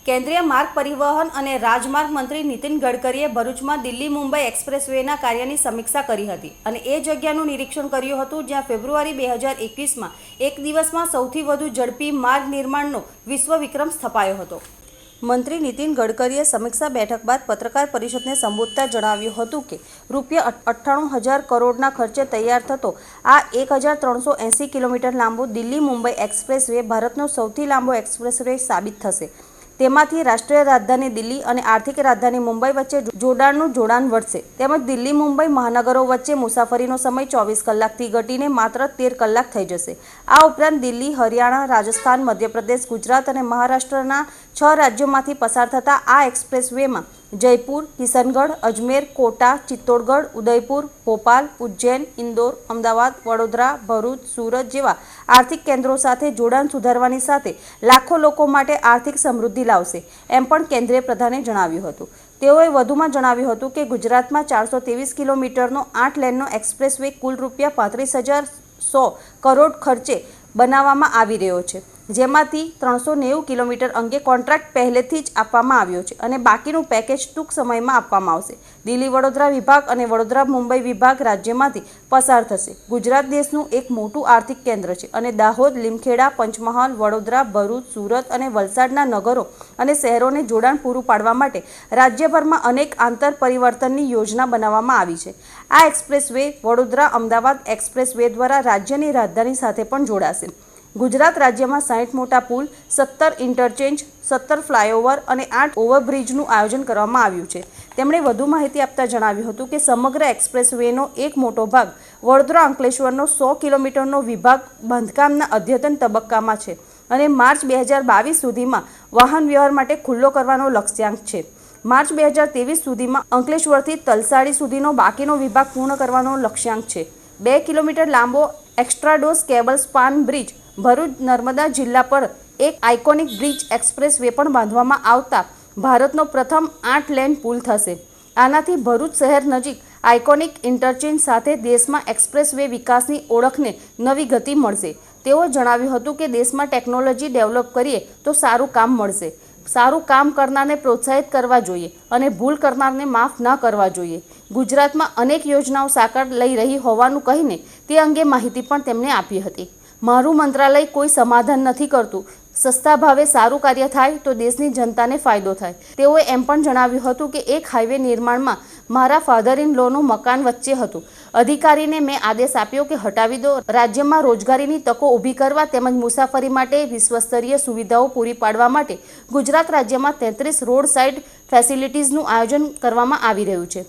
કેન્દ્રીય માર્ગ પરિવહન અને રાજમાર્ગ મંત્રી નીતિન ગડકરીએ ભરૂચમાં દિલ્હી મુંબઈ એક્સપ્રેસવેના કાર્યની સમીક્ષા કરી હતી અને એ જગ્યાનું નિરીક્ષણ કર્યું હતું જ્યાં ફેબ્રુઆરી 2021માં એક દિવસમાં સૌથી વધુ ઝડપી માર્ગ નિર્માણનો વિશ્વ વિક્રમ સ્થપાયો હતો. મંત્રી નીતિન ગડકરીએ સમીક્ષા બેઠક બાદ પત્રકાર પરિષદને સંબોધતા જણાવ્યું હતું કે ₹98,000 કરોડના ખર્ચે તૈયાર થતો આ 1,380 કિલોમીટર લાંબો દિલ્હી મુંબઈ એક્સપ્રેસવે ભારતનો સૌથી લાંબો એક્સપ્રેસવે સાબિત થશે. તેમાંથી રાષ્ટ્રીય રાજધાની દિલ્હી અને આર્થિક રાજધાની મુંબઈ વચ્ચે જોડાણનું જોડાણ વધશે તેમજ દિલ્હી મુંબઈ મહાનગરો વચ્ચે મુસાફરીનો સમય 24 કલાકથી ઘટીને માત્ર 13 કલાક થઈ જશે. આ ઉપરાંત દિલ્હી, હરિયાણા, રાજસ્થાન, મધ્યપ્રદેશ, ગુજરાત અને મહારાષ્ટ્રના 6 રાજ્યોમાંથી પસાર થતા આ એક્સપ્રેસવેમાં જયપુર, કિશનગઢ, અજમેર, કોટા, ચિત્તોડગઢ, ઉદયપુર, ભોપાલ, ઉજ્જૈન, ઇન્દોર, અમદાવાદ, વડોદરા, ભરૂચ, સુરત જેવા આર્થિક કેન્દ્રો સાથે જોડાણ સુધારવાની સાથે લાખો લોકો માટે આર્થિક સમૃદ્ધિ લાવશે એમ પણ કેન્દ્રીય પ્રધાને જણાવ્યું હતું. તેઓએ વધુમાં જણાવ્યું હતું કે ગુજરાતમાં 423 કિલોમીટરનો 8 લેનનો એક્સપ્રેસવે કુલ ₹65,100 કરોડ ખર્ચે બનાવવામાં આવી રહ્યો છે, જેમાંથી 390 કિલોમીટર અંગે કોન્ટ્રાક્ટ પહેલેથી જ આપવામાં આવ્યો છે અને બાકીનું પેકેજ ટૂંક સમયમાં આપવામાં આવશે. દિલ્હી વડોદરા વિભાગ અને વડોદરા મુંબઈ વિભાગ રાજ્યમાંથી પસાર થશે. ગુજરાત દેશનું એક મોટું આર્થિક કેન્દ્ર છે અને દાહોદ, લીમખેડા, પંચમહાલ, વડોદરા, ભરૂચ, સુરત અને વલસાડના નગરો અને શહેરોને જોડાણ પૂરું પાડવા માટે રાજ્યભરમાં અનેક આંતર પરિવર્તનની યોજના બનાવવામાં આવી છે. આ એક્સપ્રેસવે વડોદરા અમદાવાદ એક્સપ્રેસવે દ્વારા રાજ્યની રાજધાની સાથે પણ જોડાશે. ગુજરાત રાજ્યમાં 60 મોટા પુલ, 17 ઇન્ટરચેન્જ, 17 ફ્લાયઓવર અને 8 ઓવરબ્રિજનું આયોજન કરવામાં આવ્યું છે. તેમણે વધુ માહિતી આપતા જણાવ્યું હતું કે સમગ્ર એક્સપ્રેસવેનો એક મોટો ભાગ વડોદરા અંકલેશ્વરનો 100 કિલોમીટરનો વિભાગ બાંધકામના અદ્યતન તબક્કામાં છે અને માર્ચ 2022 સુધીમાં વાહન વ્યવહાર માટે ખુલ્લો કરવાનો લક્ષ્યાંક છે. માર્ચ 2023 સુધીમાં અંકલેશ્વરથી તલસાડી સુધીનો બાકીનો વિભાગ પૂર્ણ કરવાનો લક્ષ્યાંક છે. 2 કિલોમીટર લાંબો extrados cable span bridge Bharuch Narmada જિલ્લા પર એક આઇકોનિક બ્રિજ એક્સપ્રેસવે પણ બાંધવામાં આવતા ભારતનો પ્રથમ 8 લેન પુલ થશે. આનાથી ભરૂચ શહેર નજીક આઇકોનિક ઇન્ટરચેન્જ સાથે દેશમાં એક્સપ્રેસવે વિકાસની ઓળખને નવી ગતિ મળશે. તેઓ જણાવ્યું હતું કે દેશમાં ટેકનોલોજી ડેવલપ કરીએ તો સારું કામ મળશે. સારું કામ કરનારને પ્રોત્સાહિત કરવા જોઈએ અને ભૂલ કરનારને માફ ન કરવા જોઈએ. ગુજરાતમાં અનેક યોજનાઓ સાકાર લઈ રહી હોવાનું કહીને તે અંગે માહિતી પણ તેમણે આપી હતી. મારું મંત્રાલય કોઈ સમાધાન નથી કરતું. સસ્તા ભાવે સારું કાર્ય થાય તો દેશની જનતાને ફાયદો થાય. તેઓએ એમ પણ જણાવ્યું હતું કે એક હાઈવે નિર્માણમાં મારા ફાધર ઇન લોનું મકાન વચ્ચે હતું. અધિકારીને મેં આદેશ આપ્યો કે હટાવી દો. રાજ્યમાં રોજગારીની તકો ઊભી કરવા તેમજ મુસાફરી માટે વિશ્વસ્તરીય સુવિધાઓ પૂરી પાડવા માટે ગુજરાત રાજ્યમાં 33 રોડ સાઇડ ફેસિલિટીઝનું આયોજન કરવામાં આવી રહ્યું છે.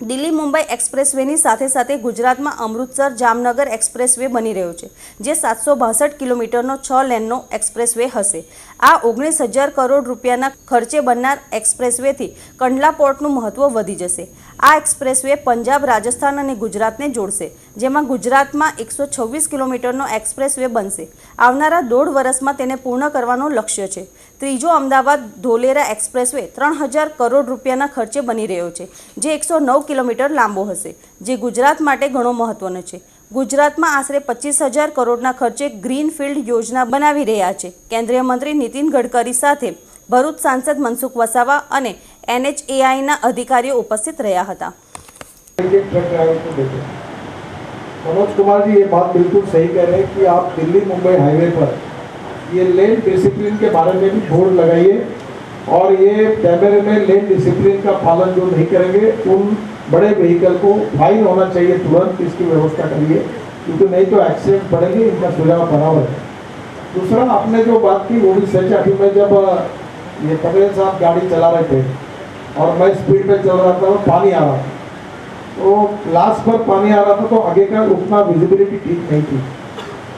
દિલ્હી મુંબઈ એક્સપ્રેસવેની સાથે સાથે ગુજરાતમાં અમૃતસર જામનગર એક્સપ્રેસવે બની રહ્યો છે, જે 762 કિલોમીટરનો 6 લેનનો એક્સપ્રેસવે હશે. આ 19,000 કરોડ રૂપિયાના ખર્ચે બનનાર એક્સપ્રેસવેથી કંડલા પોર્ટનું મહત્વ વધી જશે. આ એક્સપ્રેસવે પંજાબ, રાજસ્થાન અને ગુજરાતને જોડશે, જેમાં ગુજરાતમાં 126 કિલોમીટરનો એક્સપ્રેસવે બનશે. આવનારા 1.5 વર્ષમાં તેને પૂર્ણ કરવાનો લક્ષ્ય છે. ત્રીજો અમદાવાદ ધોલેરા એક્સપ્રેસવે 3,000 કરોડ રૂપિયાના ખર્ચે બની રહ્યો છે, જે 109 કિલોમીટર લાંબો હશે, જે ગુજરાત માટે ઘણો મહત્વનો છે. ગુજરાતમાં આશરે 25,000 કરોડના ખર્ચે ગ્રીનફિલ્ડ યોજના બનાવી રહ્યા છે. કેન્દ્રીય મંત્રી નીતિન ગડકરી સાથે ભરૂચ સાંસદ મનસુખ વસાવા અને NHAIના અધિકારીઓ ઉપસ્થિત રહ્યા હતા. मनोज कुमार जी ये बात बिल्कुल सही कह रहे हैं कि आप दिल्ली मुंबई हाईवे पर ये लेन डिसिप्लिन के बारे में भी बोर्ड लगाइए और ये कैमरे में लेन डिसिप्लिन का पालन जो नहीं करेंगे उन बड़े व्हीकल को फाइन होना चाहिए, तुरंत इसकी व्यवस्था करिए, क्योंकि नहीं तो एक्सीडेंट बढ़ेंगे. इनका सुझाव बराबर है. दूसरा आपने जो बात की वो भी सच है. अभी मैं जब ये पटेल साहब गाड़ी चला रहे थे और मैं स्पीड पे चल रहा था, पानी आ रहा था, तो लास्ट पर पानी आ रहा था तो आगे का उतना विजिबिलिटी ठीक नहीं थी.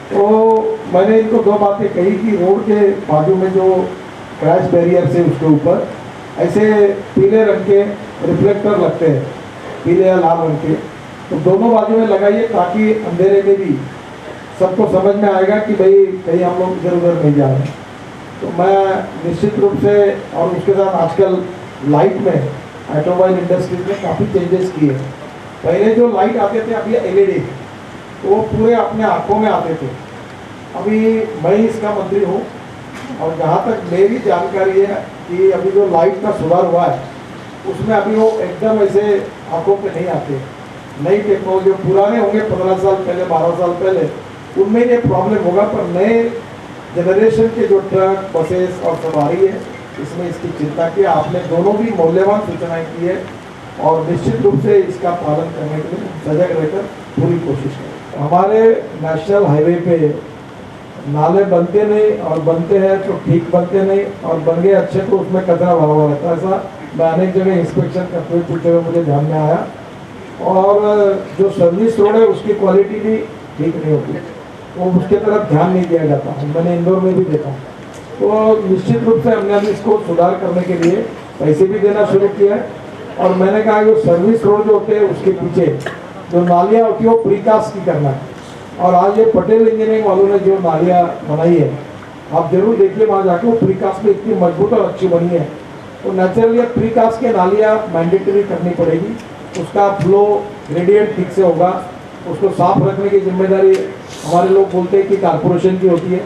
तो मैंने इनको 2 बातें कही कि रोड के बाजू में जो क्रैश बैरियर से उसके ऊपर ऐसे पीले रंग के रिफ्लेक्टर लगते हैं, पीले या लाल रंग के, तो दोनों बाजू में लगाइए ताकि अंधेरे में भी सबको समझ में आएगा कि भाई कहीं हम लोग इधर उधर नहीं जा रहे. तो मैं निश्चित रूप से, और उसके साथ आजकल लाइट में ऑटोमोबाइल इंडस्ट्रीज में काफ़ी चेंजेस किए. पहले जो लाइट आते थे, अभी LED, तो वो पूरे अपने आँखों में आते थे. अभी मैं इसका मंत्री हूँ, और जहाँ तक मेरी जानकारी है कि अभी जो लाइट का सुधार हुआ है उसमें अभी वो एकदम ऐसे आंखों पे नहीं आते। नई टेक्नोलॉजी पुराने होंगे 15 साल पहले 12 साल पहले उनमें ये प्रॉब्लम होगा, पर नए जनरेशन के जो ट्रक बसेस और सवारी है इसमें इसकी चिंता की। आपने दोनों भी मूल्यवान सूचनाएं की है और निश्चित रूप से इसका पालन करने के लिए सजग रहकर पूरी कोशिश करें। हमारे नेशनल हाईवे पे नाले बनते नहीं और बनते हैं तो ठीक बनते नहीं, और बन गए अच्छे तो उसमें कचरा भरा हुआ रहता है। ऐसा मैं अनेक जगह इंस्पेक्शन करते हुए पूछते हुए मुझे ध्यान में आया। और जो सर्विस रोड है उसकी क्वालिटी भी ठीक नहीं होती, वो उसके तरफ ध्यान नहीं दिया जाता। मैंने इंदौर में भी देखा। तो निश्चित रूप से हमने अभी इसको सुधार करने के लिए पैसे भी देना शुरू किया है। और मैंने कहा जो सर्विस रोड जो होते हैं उसके पीछे जो नालियाँ होती है वो प्रीकास्ट की करना है। और आज ये पटेल इंजीनियरिंग वालों ने जो नालियाँ बनाई है आप जरूर देखिए, वहाँ जाके वो प्रीकास्ट में इतनी मजबूत और अच्छी बनी है। तो नेचुरली प्रीकास्ट के नालियाँ मैंडेटरी करनी पड़ेगी, उसका फ्लो ग्रेडियंट ठीक से होगा, उसको साफ रखने की जिम्मेदारी हमारे लोग बोलते हैं कि कारपोरेशन की होती है,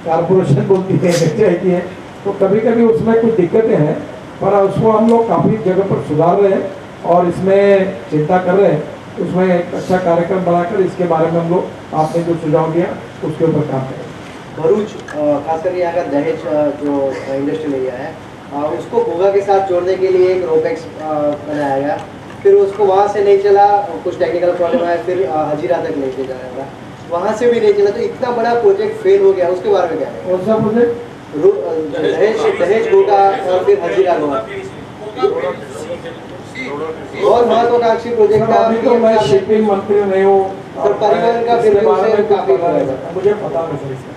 कारपोरेशन बोलती है पंचायती है। तो कभी कभी उसमें कुछ दिक्कतें हैं, पर उसको हम लोग काफ़ी जगह पर सुधार रहे हैं और इसमें चिंता कर रहे हैं। उसमें एक अच्छा कार्यक्रम बनाकर इसके बारे में हम लोग आपने जो सुझाव दिया उसके ऊपर काम करें। भरूच खासकर यहाँ का दहेज जो इंडस्ट्रियल एरिया है उसको घोघा के साथ जोड़ने के लिए एक रोपेक्स बनाया गया, फिर उसको वहाँ से नहीं चला, कुछ टेक्निकल प्रॉब्लम आया, फिर हजीरा तक लेके जाया था, वहाँ से भी नहीं चला। तो इतना बड़ा प्रोजेक्ट फेल हो गया, उसके बारे में क्या है? कौन सा प्रोजेक्ट? दहेज घोघा और फिर हजीरा घोघा बहुत महत्वाकांक्षी प्रोजेक्ट था। अभी तो मैं शिपिंग मंत्री नहीं हूँ, परिवहन का मुझे पता नहीं।